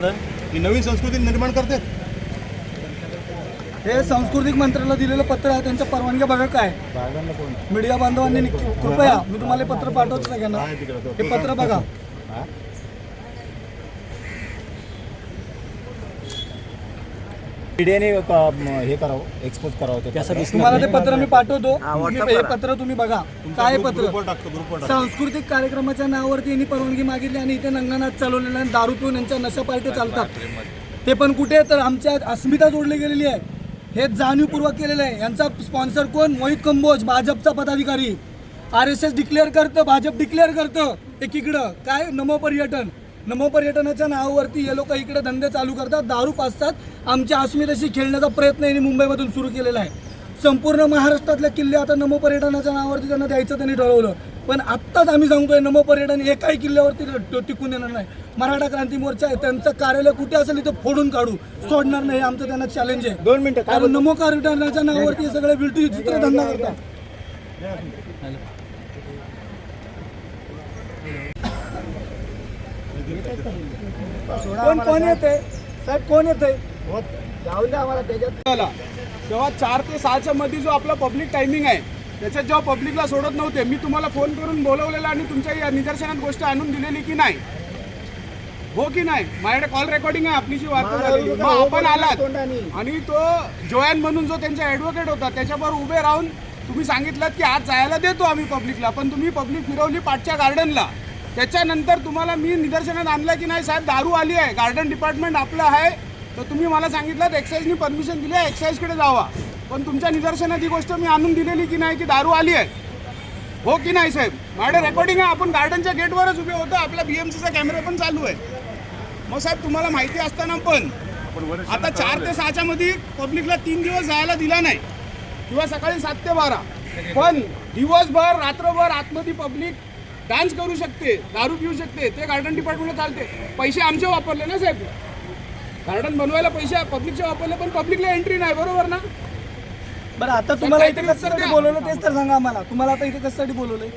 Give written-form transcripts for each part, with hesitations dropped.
ही नवीन संस्कृती निर्माण करते। हे सांस्कृतिक मंत्र्याला दिलेलं पत्र आहे, त्यांच्या परवानग्या बघा काय मीडिया बांधवांनी कृपया मी तुम्हाला पत्र पाठवतो सगळ्यांना, हे पत्र बघा। मीडियाने हे करावं, एक्सपोज करावं, तुम्हाला ते पत्र मी पाठवतो, हे पत्र तुम्ही बघा काय पत्र। सांस्कृतिक कार्यक्रमाच्या नावावरती यांनी परवानगी मागितली आणि इथे नंगनाथ चालवलेला आहे, दारू पिऊन यांच्या नशा पार्टी चालतात, ते पण कुठे तर आमच्या अस्मिता जोडली गेलेली आहे, हे जाणीवपूर्वक केलेलं आहे। यांचा स्पॉन्सर कोण? मोहित कंबोज, भाजपचा पदाधिकारी। RSS डिक्लेअर करतं, भाजप डिक्लेअर करतं एकीकडं काय नमो पर्यटनाच्या नावावरती हे लोक इकडे धंदे चालू करतात, दारू पाजतात, आमच्या अस्मितेशी खेळण्याचा प्रयत्न यांनी मुंबईमधून सुरू केलेला आहे। संपूर्ण महाराष्ट्रातले किल्ले आता नमो पर्यटनाच्या नावावरती त्यांना द्यायचं त्यांनी ठरवलं, पण आत्ताच आम्ही सांगतोय नमो पर्यटन एकाही किल्ल्यावरती टिकून येणार नाही। मराठा क्रांती मोर्चा आहे, त्यांचं कार्यालय कुठे असेल इथं फोडून काढू, सोडणार नाही, आमचं त्यांना चॅलेंज आहे। 2 मिनिटं कारण नमो पर्यटनाच्या नावावरती हे सगळे विलटी चित्र धंदा करतात। कोण येते साहेब, कोण येते जाऊ द्या आम्हाला त्याच्यात। तेव्हा 4 ते 6च्या मध्ये जो आपला पब्लिक टायमिंग आहे त्याच्यात जेव्हा पब्लिकला सोडत नव्हते, मी तुम्हाला फोन करून बोलवलेला आणि तुमच्या या निदर्शनात गोष्ट आणून दिलेली की नाही, हो की नाही? माझ्याकडे कॉल रेकॉर्डिंग आहे आपली जी वार्ता झालेली। मग आपण आलात आणि तो जोयान म्हणून जो त्यांचा ॲडव्होकेट होता त्याच्यावर उभे राहून तुम्ही सांगितलं की आज जायला देतो आम्ही पब्लिकला, पण तुम्ही पब्लिक फिरवली पाठच्या गार्डनला। त्याच्यानंतर तुम्हाला मी निदर्शनात आणलं की नाही साहेब दारू आली आहे, गार्डन डिपार्टमेंट आपलं आहे, तर तुम्ही मला सांगितलं एक्साईजनी परमिशन दिली आहे, एक्साईजकडे जावा, पण तुमच्या निदर्शनात ही गोष्ट मी आणून दिलेली की नाही की दारू आली आहे, हो की नाही साहेब? माझ्याकडे रेकॉर्डिंग आहे, आपण गार्डनच्या गेटवरच उभे होतो, आपला BMCचा कॅमेरा पण चालू आहे। मग साहेब तुम्हाला माहिती असताना पण आता 4 ते 6च्या मध्ये पब्लिकला 3 दिवस जायला दिला नाही, किंवा सकाळी 7 ते 12, पण दिवसभर रात्रभर आतमध्ये पब्लिक डान्स करू शकते, दारू पिऊ शकते, ते गार्डन डिपार्टमेंटला चालते। पैसे आमचे वापरले ना साहेब, गार्डन बनवायला पैसे पब्लिकचे वापरले, पण पब्लिकला एंट्री नाही, बरोबर ना? बरं आता तुम्हाला इथे कशासाठी बोलवलं तेच तर सांगा आम्हाला, तुम्हाला आता इथे कशासाठी बोलवलंय?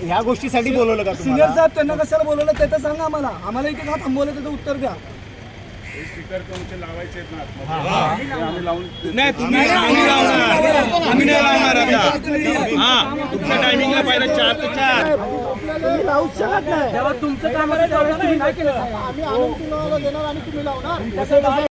ह्या गोष्टीसाठी बोलवलं का? सिनियर साहेब त्यांना कशाला बोलवलं ते तर सांगा आम्हाला, आम्हाला इथे का थांबवलं त्याचं उत्तर द्या। नाही तुम्ही आम्ही नाही लावणार आता, तुमच्या टायमिंगला पाहिजे 4 ते 4 तुम्ही लावूच शकत नाही, जेव्हा तुमचं काम आहे तेव्हा तुम्ही नाही केलं, आम्ही आणून तुम्हाला देणार आणि तुम्ही लावणार।